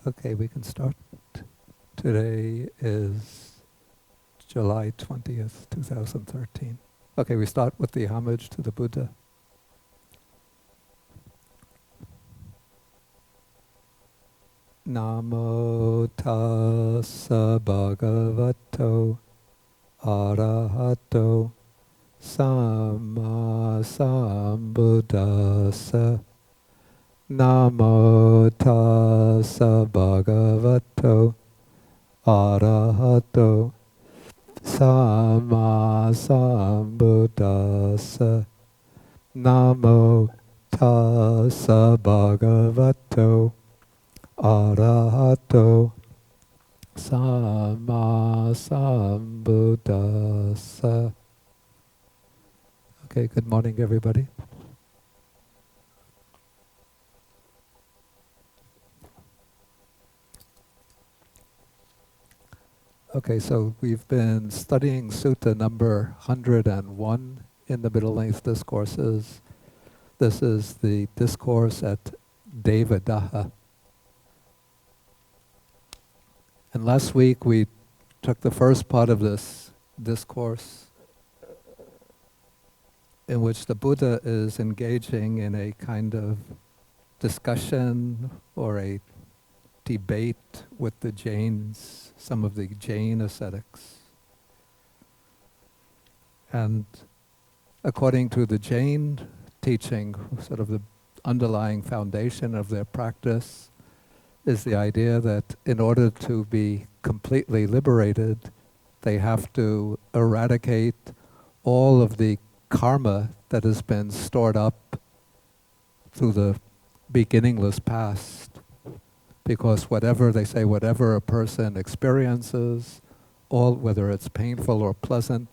Okay, we can start. Today is July 20th, 2013. Okay, we start with the homage to the Buddha. Namo tassa bhagavato arahato samma sambuddhassa. Namo tassa bhagavato arahato samma sambuddhassa. Namo tassa bhagavato arahato samma sambuddhassa. Okay, good morning, everybody. Okay, so we've been studying Sutta number 101 in the Middle Length Discourses. This is the discourse at Devadaha. And last week we took the first part of this discourse in which the Buddha is engaging in a kind of discussion or a debate with the Jains, some of the Jain ascetics. And according to the Jain teaching, sort of the underlying foundation of their practice is the idea that in order to be completely liberated, they have to eradicate all of the karma that has been stored up through the beginningless past. Because whatever, they say, whatever a person experiences, all, whether it's painful or pleasant,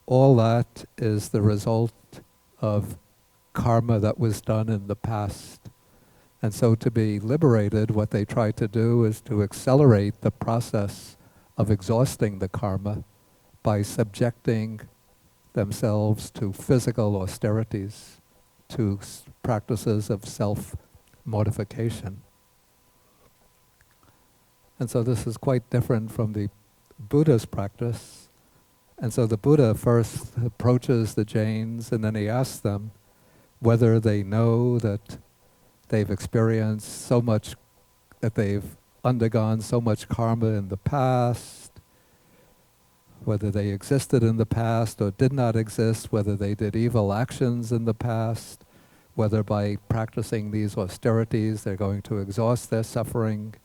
all that is the result of karma that was done in the past. And so to be liberated, what they try to do is to accelerate the process of exhausting the karma by subjecting themselves to physical austerities, to practices of self-mortification. And so this is quite different from the Buddha's practice. And so the Buddha first approaches the Jains and then he asks them whether they know that they've experienced so much, that they've undergone so much karma in the past, whether they existed in the past or did not exist, whether they did evil actions in the past, whether by practicing these austerities they're going to exhaust their suffering,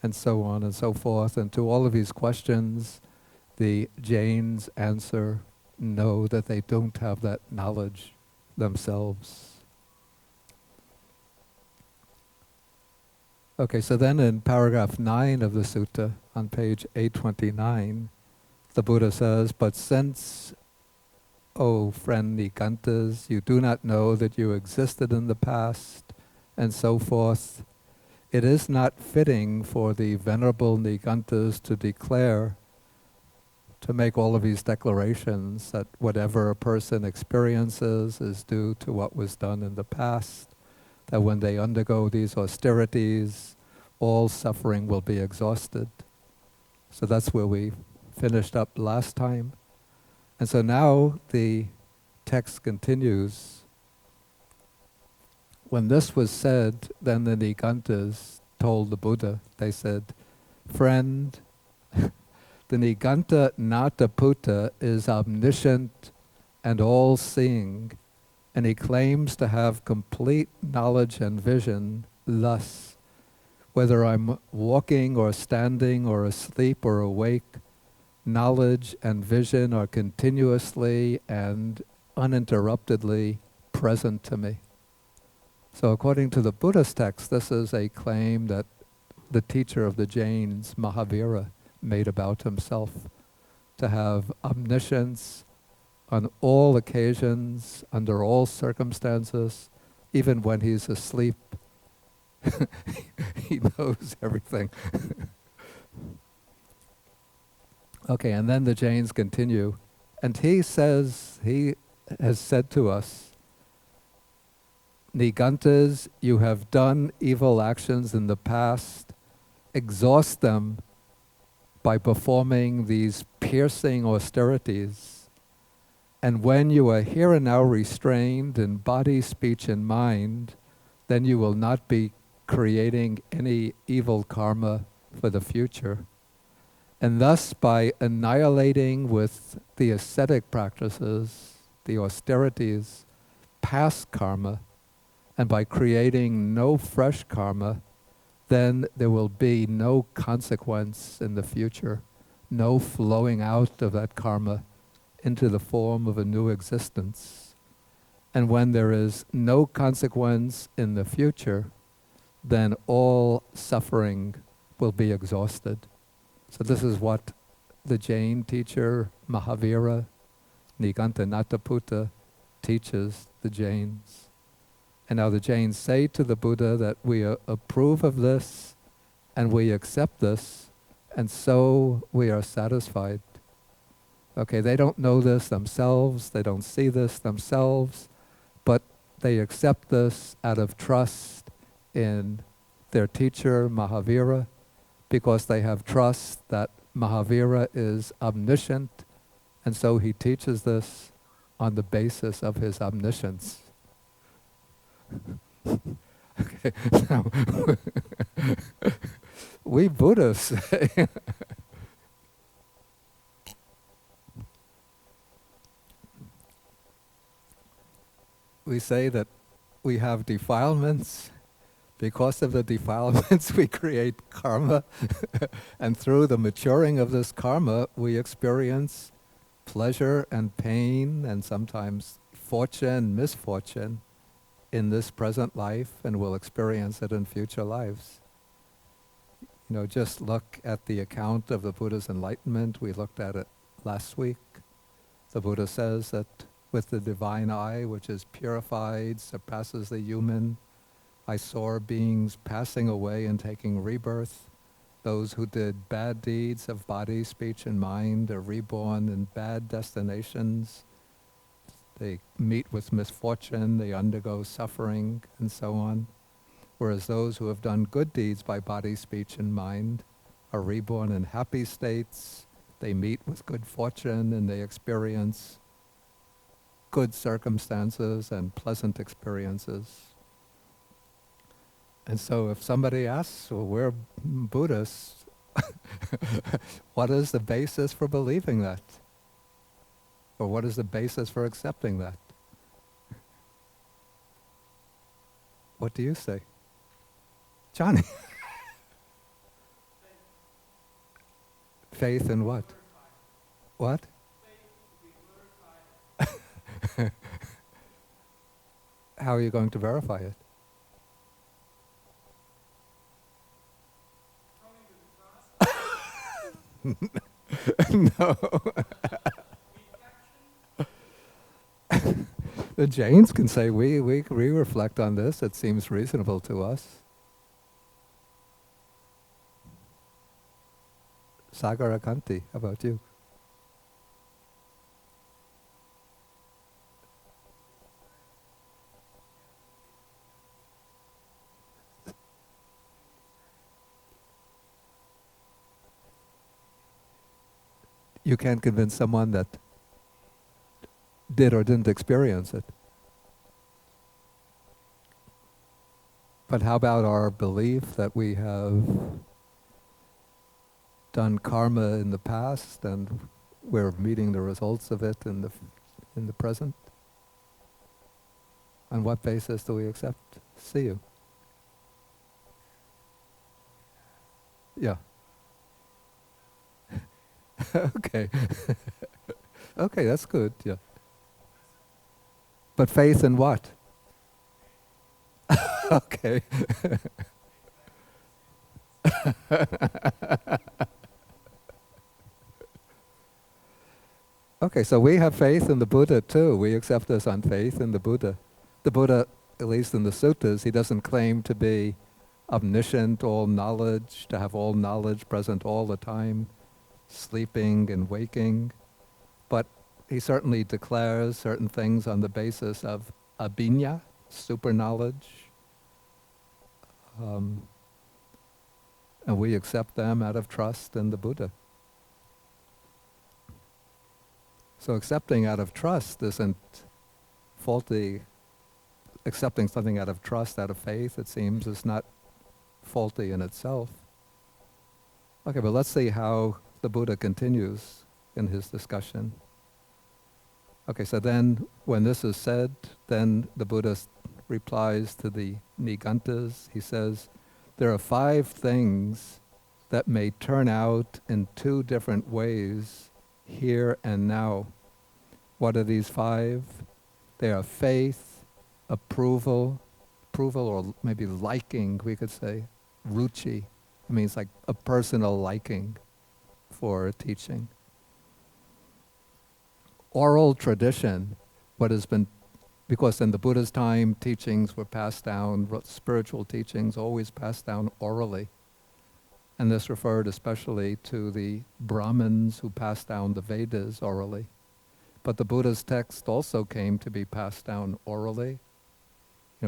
and so on and so forth. And to all of these questions, the Jains answer no, that they don't have that knowledge themselves. Okay, so then in paragraph 9 of the sutta, on page 829, the Buddha says, "But since, O friend Nikantas, you do not know that you existed in the past," and so forth, it is not fitting for the Venerable Nikantas to declare, to make all of these declarations that whatever a person experiences is due to what was done in the past, that when they undergo these austerities, all suffering will be exhausted. So that's where we finished up last time. And so now the text continues. When this was said, then the Nikantas told the Buddha, they said, "Friend, the Niganta Nataputta is omniscient and all-seeing, and he claims to have complete knowledge and vision. Thus, whether I'm walking or standing or asleep or awake, knowledge and vision are continuously and uninterruptedly present to me." So according to the Buddhist text, this is a claim that the teacher of the Jains, Mahavira, made about himself, to have omniscience on all occasions, under all circumstances, even when he's asleep. He knows everything. Okay, and then the Jains continue. And he says, he has said to us, "Nigantas, you have done evil actions in the past, exhaust them by performing these piercing austerities. And when you are here and now restrained in body, speech, and mind, then you will not be creating any evil karma for the future. And thus, by annihilating with the ascetic practices, the austerities, past karma, and by creating no fresh karma, then there will be no consequence in the future, no flowing out of that karma into the form of a new existence. And when there is no consequence in the future, then all suffering will be exhausted. So this is what the Jain teacher Mahavira Nigantanataputta teaches the Jains. And now the Jains say to the Buddha that we approve of this and we accept this, and so we are satisfied. Okay, they don't know this themselves, they don't see this themselves, but they accept this out of trust in their teacher Mahavira, because they have trust that Mahavira is omniscient, and so he teaches this on the basis of his omniscience. Okay, now, we Buddhists, we say that we have defilements. Because of the defilements, we create karma. And through the maturing of this karma, we experience pleasure and pain and sometimes fortune, misfortune in this present life, and we'll experience it in future lives. You know, just look at the account of the Buddha's enlightenment. We looked at it last week. The Buddha says that with the divine eye, which is purified, surpasses the human, I saw beings passing away and taking rebirth. Those who did bad deeds of body, speech, and mind are reborn in bad destinations. They meet with misfortune, they undergo suffering, and so on. Whereas those who have done good deeds by body, speech, and mind are reborn in happy states. They meet with good fortune and they experience good circumstances and pleasant experiences. And so if somebody asks, well, we're Buddhists, what is the basis for believing that? Or what is the basis for accepting that? What do you say? Johnny? Faith in what? What? How are you going to verify it? No. The Jains can say, we reflect on this, it seems reasonable to us. Sagarakanti, how about you? You can't convince someone that did or didn't experience it. But how about our belief that we have done karma in the past and we're meeting the results of it in the present? On what basis do we accept? See you. Yeah. Okay. Okay, that's good, yeah. But faith in what? Okay. Okay, so we have faith in the Buddha too. We accept this on faith in the Buddha. The Buddha, at least in the suttas, he doesn't claim to be omniscient, all knowledge, to have all knowledge present all the time, sleeping and waking. But he certainly declares certain things on the basis of abhinya, super knowledge. And we accept them out of trust in the Buddha. So accepting out of trust isn't faulty. Accepting something out of trust, out of faith, it seems, is not faulty in itself. Okay, but let's see how the Buddha continues in his discussion. Okay, so then when this is said, then the Buddha replies to the Nigantas. He says, there are 5 things that may turn out in 2 different ways here and now. What are these 5? They are faith, approval or maybe liking, we could say, ruchi. It means like a personal liking for teaching. Oral tradition, what has been, because in the Buddha's time, teachings were passed down, spiritual teachings always passed down orally. And this referred especially to the Brahmins who passed down the Vedas orally. But the Buddha's text also came to be passed down orally,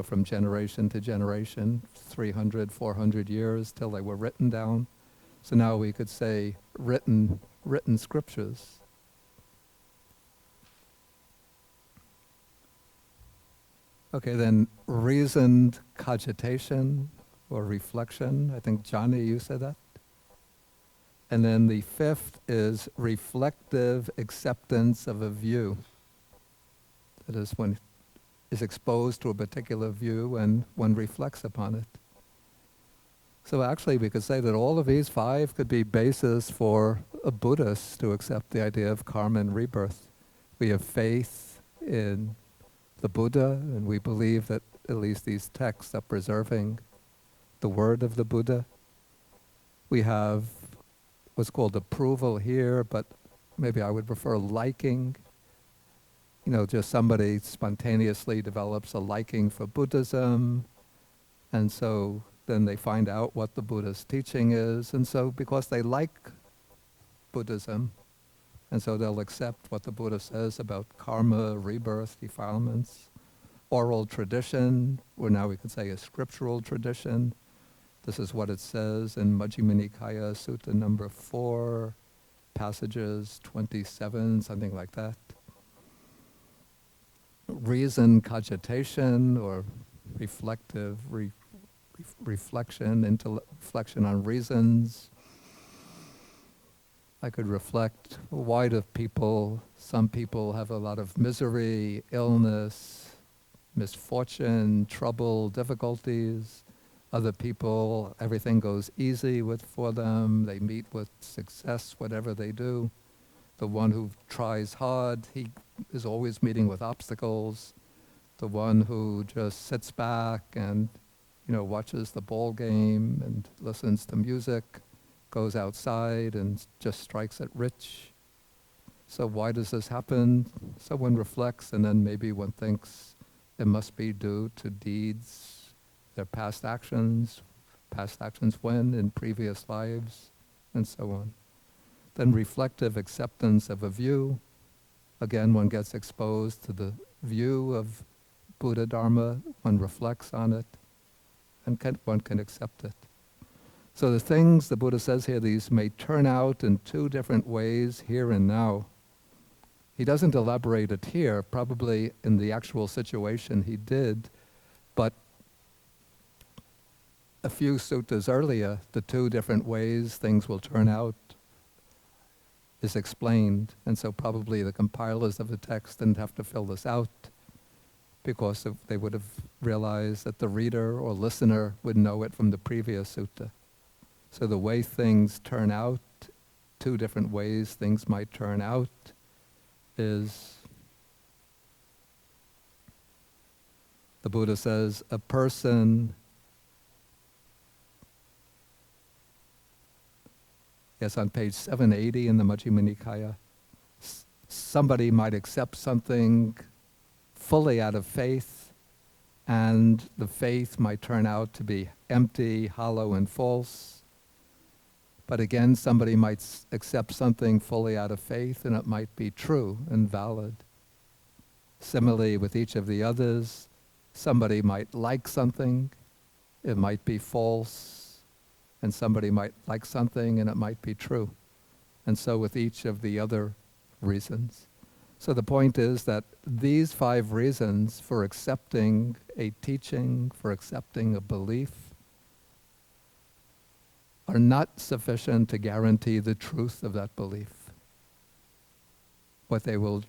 from generation to generation, 300, 400 years till they were written down. So now we could say written scriptures. Okay, then reasoned cogitation or reflection. I think, Johnny, you said that. And then the 5th is reflective acceptance of a view. That is when is exposed to a particular view and one reflects upon it. So actually we could say that all of these 5 could be basis for a Buddhist to accept the idea of karma and rebirth. We have faith in the Buddha, and we believe that at least these texts are preserving the word of the Buddha. We have what's called approval here, but maybe I would prefer liking. Just somebody spontaneously develops a liking for Buddhism, and so then they find out what the Buddha's teaching is, and so because they like Buddhism, and so they'll accept what the Buddha says about karma, rebirth, defilements. Oral tradition, or now we could say a scriptural tradition. This is what it says in Majjhima Nikaya, Sutta number 4, passages 27, something like that. Reason cogitation, or reflective reflection on reasons. I could reflect, why do some people have a lot of misery, illness, misfortune, trouble, difficulties. Other people, everything goes easy for them. They meet with success, whatever they do. The one who tries hard, he is always meeting with obstacles. The one who just sits back and, watches the ball game and listens to music, goes outside and just strikes it rich. So why does this happen? So one reflects, and then maybe one thinks it must be due to deeds, their past actions when in previous lives, and so on. Then reflective acceptance of a view. Again, one gets exposed to the view of Buddha Dharma, one reflects on it, and one can accept it. So the things the Buddha says here, these may turn out in 2 different ways here and now. He doesn't elaborate it here, probably in the actual situation he did, but a few suttas earlier, the 2 different ways things will turn out is explained, and so probably the compilers of the text didn't have to fill this out because they would have realized that the reader or listener would know it from the previous sutta. So the way things turn out, 2 different ways things might turn out, is the Buddha says a person, yes, on page 780 in the Majjhima Nikaya, somebody might accept something fully out of faith, and the faith might turn out to be empty, hollow, and false. But again, somebody might accept something fully out of faith, and it might be true and valid. Similarly, with each of the others, somebody might like something, it might be false, and somebody might like something and it might be true. And so with each of the other reasons. So the point is that these 5 reasons for accepting a teaching, for accepting a belief, are not sufficient to guarantee the truth of that belief. What they will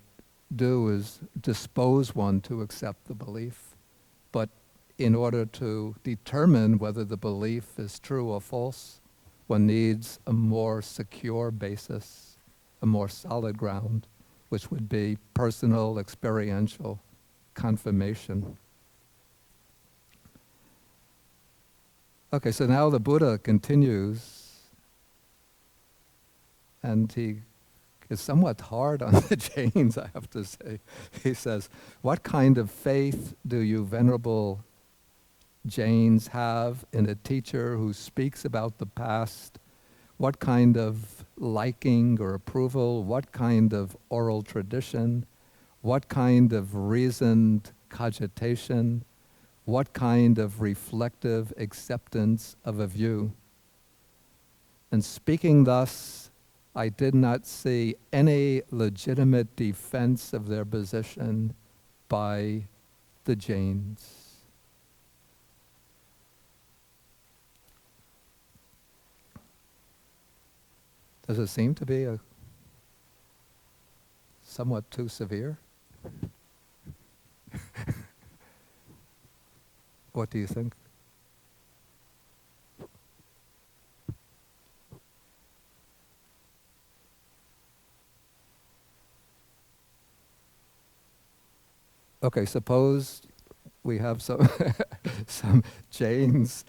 do is dispose one to accept the belief, but in order to determine whether the belief is true or false, one needs a more secure basis, a more solid ground, which would be personal, experiential confirmation. Okay, so now the Buddha continues, and he is somewhat hard on the Jains, I have to say. He says, what kind of faith do you venerable Jains have in a teacher who speaks about the past? What kind of liking or approval? What kind of oral tradition? What kind of reasoned cogitation? What kind of reflective acceptance of a view? And speaking thus, I did not see any legitimate defense of their position by the Jains. Does it seem to be somewhat too severe? What do you think? Okay, suppose we have some some Jains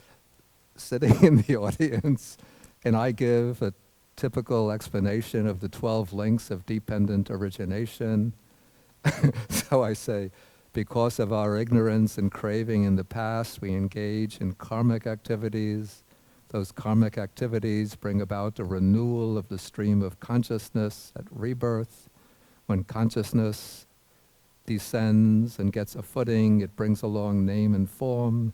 sitting in the audience, and I give a typical explanation of the 12 links of dependent origination. So I say, because of our ignorance and craving in the past, we engage in karmic activities. Those karmic activities bring about a renewal of the stream of consciousness at rebirth. When consciousness descends and gets a footing, it brings along name and form.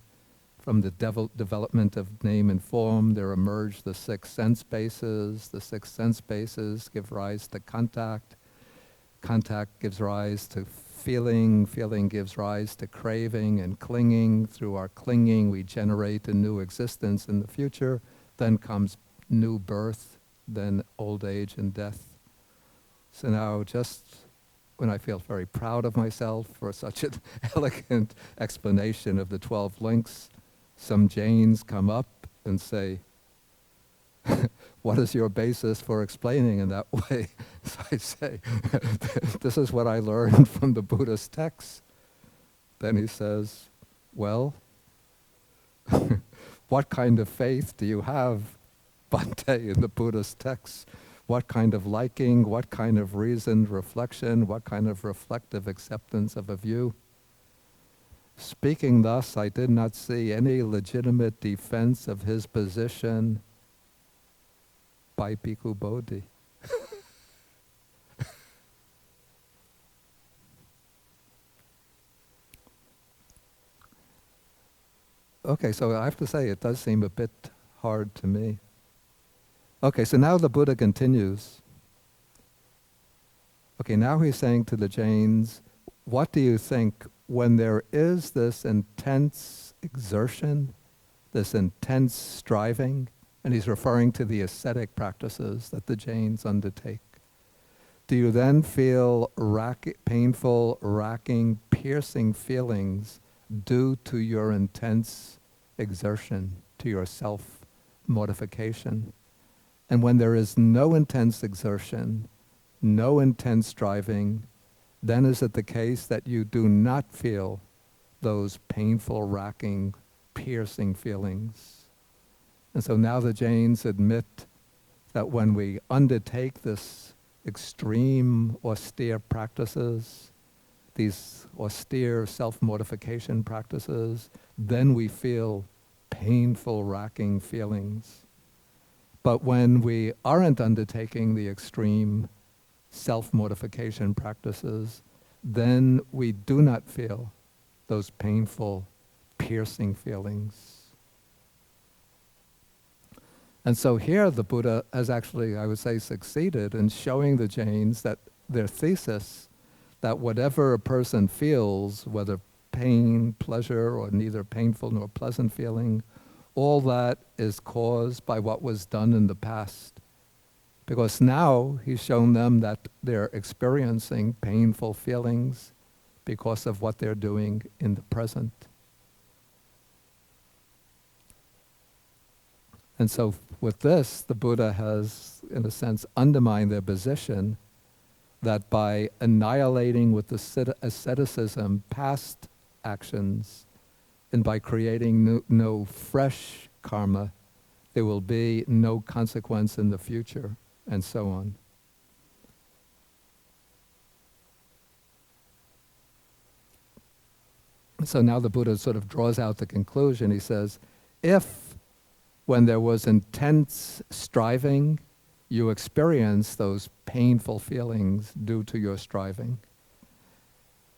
From the development of name and form, there emerge the 6 sense bases. The 6 sense bases give rise to contact. Contact gives rise to feeling. Feeling gives rise to craving and clinging. Through our clinging, we generate a new existence in the future. Then comes new birth, then old age and death. So now, just when I feel very proud of myself for such an elegant explanation of the 12 links, some Jains come up and say, what is your basis for explaining in that way? So I say, this is what I learned from the Buddha's text. Then he says, well, what kind of faith do you have, Bhante, in the Buddha's text? What kind of liking, what kind of reasoned reflection, what kind of reflective acceptance of a view? Speaking thus, I did not see any legitimate defense of his position by Bhikkhu Bodhi. Okay, so I have to say it does seem a bit hard to me. Okay, so now the Buddha continues. Okay, now he's saying to the Jains, what do you think when there is this intense exertion, this intense striving, and he's referring to the ascetic practices that the Jains undertake, do you then feel painful, racking, piercing feelings due to your intense exertion, to your self-mortification? And when there is no intense exertion, no intense striving, then is it the case that you do not feel those painful, racking, piercing feelings? And so now the Jains admit that when we undertake this extreme, austere practices, these austere self-mortification practices, then we feel painful, racking feelings. But when we aren't undertaking the extreme self-mortification practices, then we do not feel those painful, piercing feelings. And so here the Buddha has actually, I would say, succeeded in showing the Jains that their thesis, that whatever a person feels, whether pain, pleasure, or neither painful nor pleasant feeling, all that is caused by what was done in the past. Because now he's shown them that they're experiencing painful feelings because of what they're doing in the present. And so with this, the Buddha has, in a sense, undermined their position that by annihilating with the asceticism past actions and by creating no fresh karma, there will be no consequence in the future, and so on. So now the Buddha sort of draws out the conclusion. He says, if when there was intense striving, you experience those painful feelings due to your striving.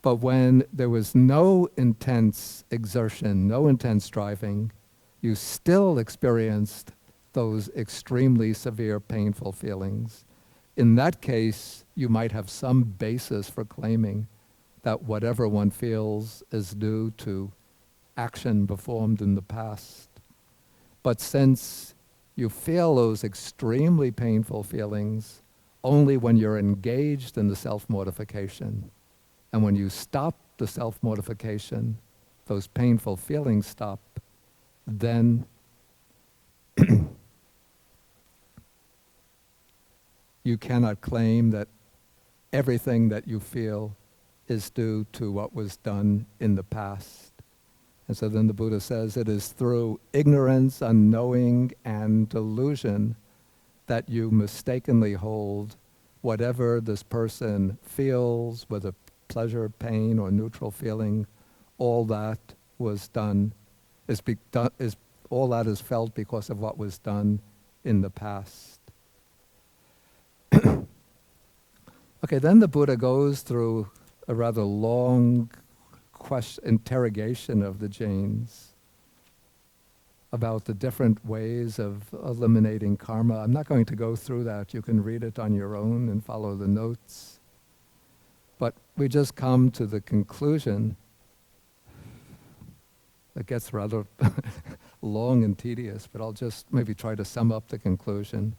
But when there was no intense exertion, no intense striving, you still experienced those extremely severe painful feelings. In that case, you might have some basis for claiming that whatever one feels is due to action performed in the past. But since you feel those extremely painful feelings only when you're engaged in the self-mortification, and when you stop the self-mortification, those painful feelings stop, then you cannot claim that everything that you feel is due to what was done in the past. And so then the Buddha says it is through ignorance, unknowing, and delusion that you mistakenly hold whatever this person feels, whether pleasure, pain, or neutral feeling, all that was done all that is felt because of what was done in the past. Okay, then the Buddha goes through a rather long interrogation of the Jains about the different ways of eliminating karma. I'm not going to go through that. You can read it on your own and follow the notes. But we just come to the conclusion. It gets rather long and tedious, but I'll just maybe try to sum up the conclusion.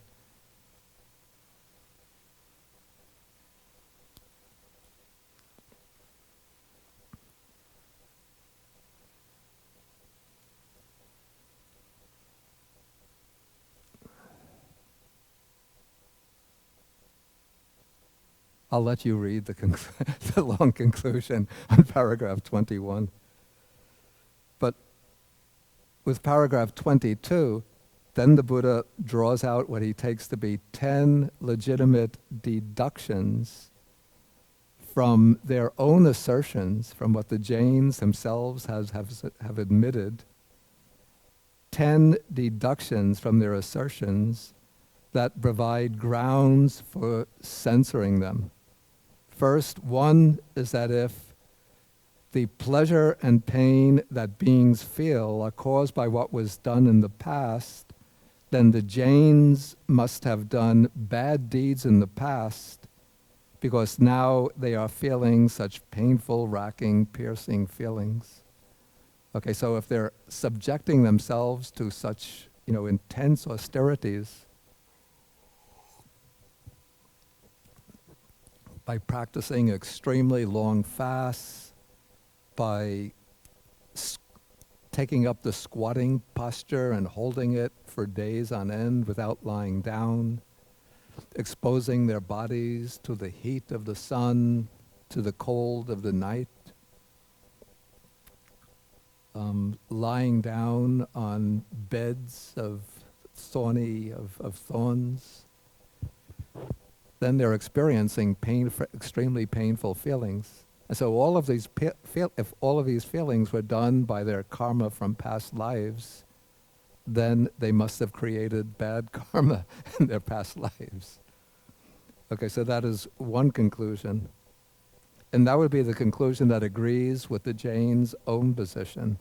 I'll let you read the long conclusion on paragraph 21. But with paragraph 22, then the Buddha draws out what he takes to be 10 legitimate deductions from their own assertions, from what the Jains themselves have admitted, 10 deductions from their assertions that provide grounds for censoring them. First, one is that if the pleasure and pain that beings feel are caused by what was done in the past, then the Jains must have done bad deeds in the past because now they are feeling such painful, racking, piercing feelings. Okay, so if they're subjecting themselves to such, intense austerities, by practicing extremely long fasts, by taking up the squatting posture and holding it for days on end without lying down, exposing their bodies to the heat of the sun, to the cold of the night, lying down on beds of thorns, then they're experiencing extremely painful feelings. And so all of these, if all of these feelings were done by their karma from past lives, then they must have created bad karma in their past lives. Okay, so that is one conclusion. And that would be the conclusion that agrees with the Jain's own position,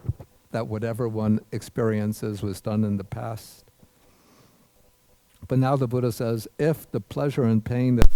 that whatever one experiences was done in the past. But now the Buddha says, if the pleasure and pain that